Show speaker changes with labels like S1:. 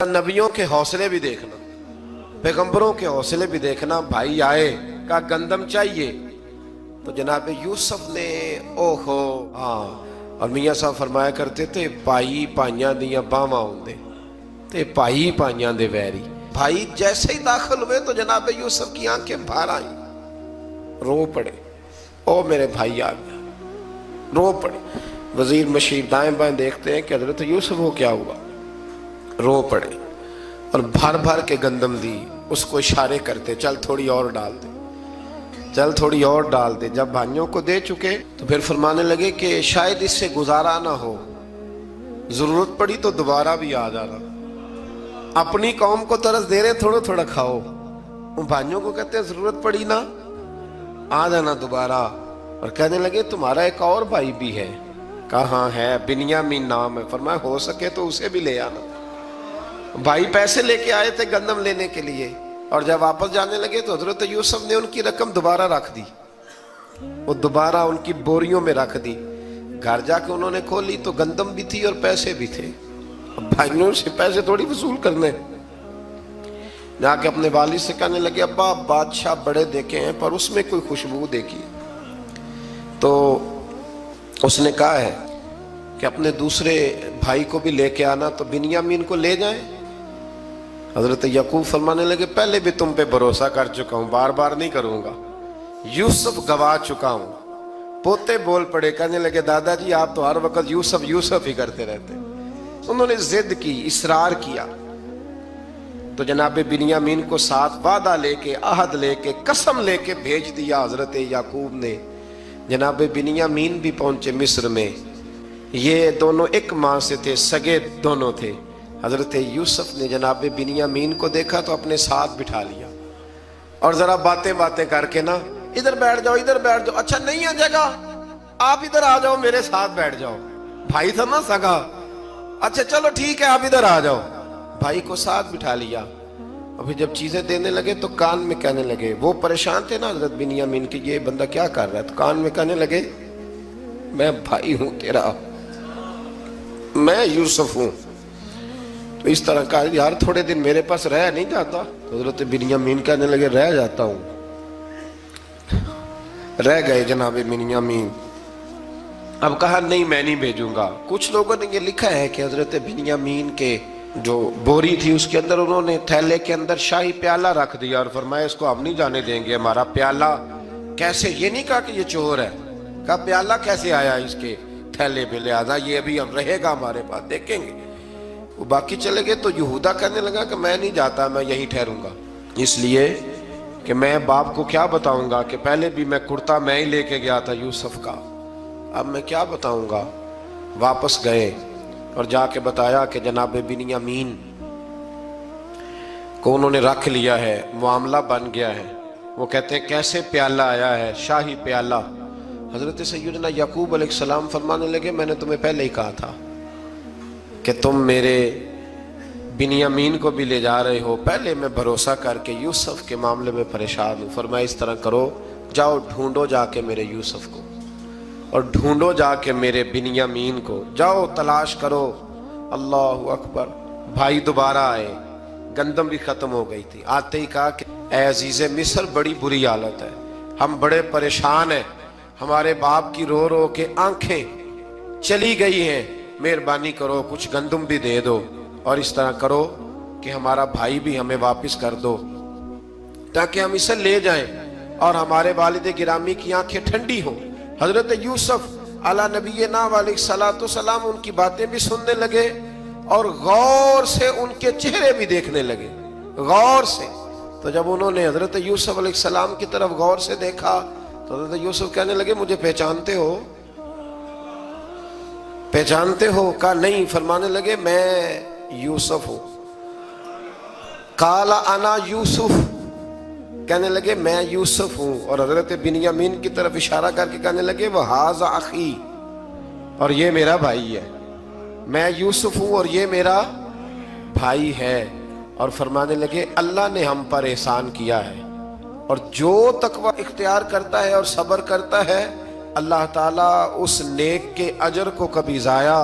S1: नबियों के हौसले भी देखना, पैगंबरों के हौसले भी देखना। भाई आए का गंदम चाहिए तो जनाब यूसुफ ने ओहो हाँ, और मियाँ साहब फरमाया करते थे भाई भाइयां दियां बावां होंदे ते भाई भाइयां दे वैरी। भाई जैसे ही दाखिल हुए तो जनाब यूसुफ की आंखें बाहर आई, रो पड़े, ओ मेरे भाई आ गया, रो पड़े। वजीर मशीर दाएं बाएं देखते हैं कि हजरत यूसुफ को क्या हुआ, रो पड़े और भर भर के गंदम दी, उसको इशारे करते चल थोड़ी और डाल दे, चल थोड़ी और डाल दे। जब भाइयों को दे चुके तो फिर फरमाने लगे कि शायद इससे गुजारा ना हो, जरूरत पड़ी तो दोबारा भी आ जाना। अपनी कौम को तरस दे रहे, थोड़ा थोड़ा खाओ। उन भाइयों को कहते हैं जरूरत पड़ी ना आ जाना दोबारा। और कहने लगे तुम्हारा एक और भाई भी है। कहा है, बिन्यामीन नाम है। फरमाया हो सके तो उसे भी ले आना। भाई पैसे लेके आए थे गंदम लेने के लिए, और जब वापस जाने लगे तो हजरत यूसुफ ने उनकी रकम दोबारा रख दी, वो दोबारा उनकी बोरियों में रख दी। घर जाके उन्होंने खोली तो गंदम भी थी और पैसे भी थे। भाइयों से पैसे थोड़ी वसूल करने, जाके अपने वालिद से कहने लगे अब्बा बादशाह बड़े देखे हैं पर उसमें कोई खुशबू देखी। तो उसने कहा है कि अपने दूसरे भाई को भी लेके आना, तो बिन्यामीन को ले जाए। हजरत याकूब फरमाने लगे पहले भी तुम पे भरोसा कर चुका हूं, बार बार नहीं करूंगा। यूसुफ गवा चुका हूं। पोते बोल पड़े, कहने लगे दादाजी आप तो हर वक्त यूसुफ यूसुफ ही करते रहते। उन्होंने जिद की, इसरार किया, तो जनाब बिन्यामीन को साथ वादा लेके, अहद लेके, कसम लेके भेज दिया हजरत याकूब ने। जनाब बिन्यामीन भी पहुंचे मिस्र में। ये दोनों एक माँ से थे, सगे दोनों थे। हजरत यूसुफ ने जनाब बिन्यामीन को देखा तो अपने साथ बिठा लिया और जरा बातें बातें करके ना, इधर बैठ जाओ, इधर बैठ जाओ, अच्छा नहीं है जगह आप इधर आ जाओ, मेरे साथ बैठ जाओ। भाई था ना सगा, अच्छा चलो ठीक है आप इधर आ जाओ। भाई को साथ बिठा लिया। अभी जब चीजें देने लगे तो कान में कहने लगे, वो परेशान थे ना हजरत बिन्यामीन की, ये बंदा क्या कर रहा है, तो कान में कहने लगे मैं भाई हूं तेरा, मैं यूसुफ हूं। तो इस तरह का यार थोड़े दिन मेरे पास रह नहीं जाता। तो हजरत बिन्यामीन कहने लगे रह जाता हूं। रह गए जनाब बिन्यामीन। अब कहा नहीं मैं नहीं भेजूंगा। कुछ लोगों ने ये लिखा है कि हजरत बिन्यामीन के जो बोरी थी उसके अंदर उन्होंने थैले के अंदर शाही प्याला रख दिया और फरमाया इसको हम नहीं जाने देंगे, हमारा प्याला कैसे, ये नहीं कहा कि ये चोर है, कहा प्याला कैसे आया इसके थैले पे, लिहाजा ये अभी हम रहेगा हमारे पास, देखेंगे। वो बाकी चले गए तो यहूदा कहने लगा कि मैं नहीं जाता, मैं यहीं ठहरूंगा, इसलिए कि मैं बाप को क्या बताऊंगा कि पहले भी मैं कुर्ता मैं ही लेके गया था यूसुफ का, अब मैं क्या बताऊंगा। वापस गए और जाके बताया कि जनाब बिन्यामीन को उन्होंने रख लिया है, मामला बन गया है। वो कहते हैं कैसे प्याला आया है, शाही प्याला। हजरत सैयदना याकूब अलैहिस्सलाम फरमाने लगे मैंने तुम्हें पहले ही कहा था कि तुम मेरे बिन्यामीन को भी ले जा रहे हो, पहले मैं भरोसा करके यूसुफ के मामले में परेशान हूँ। फरमाया इस तरह करो, जाओ ढूंढो जाके मेरे यूसुफ को और ढूंढो जाके मेरे बिन्यामीन को, जाओ तलाश करो। अल्लाहु अकबर। भाई दोबारा आए, गंदम भी खत्म हो गई थी। आते ही कहा कि ऐ अजीज़े मिस्र बड़ी बुरी हालत है, हम बड़े परेशान हैं, हमारे बाप की रो रो के आंखें चली गई हैं, मेहरबानी करो कुछ गंदम भी दे दो और इस तरह करो कि हमारा भाई भी हमें वापस कर दो ताकि हम इसे ले जाएं और हमारे वालिद गिरामी की आंखें ठंडी हों। हजरत यूसुफ अला नबीना अलैहिस्सलातु सलाम उनकी बातें भी सुनने लगे और गौर से उनके चेहरे भी देखने लगे, गौर से। तो जब उन्होंने हजरत यूसुफ अलैहिस्सलाम की तरफ गौर से देखा तो हजरत यूसुफ कहने लगे मुझे पहचानते हो, पहचानते हो? कहा नहीं। फरमाने लगे मैं यूसुफ हूं। काला अना यूसुफ, कहने लगे मैं यूसुफ हूं। और हजरत बिन्यामीन की तरफ इशारा करके कहने लगे वह हाज़ा अखी, और ये मेरा भाई है, मैं यूसुफ हूं और ये मेरा भाई है। और फरमाने लगे अल्लाह ने हम पर एहसान किया है और जो तकवा इख्तियार करता है और सब्र करता है अल्लाह ताला उस नेक के अजर को कभी ज़ाया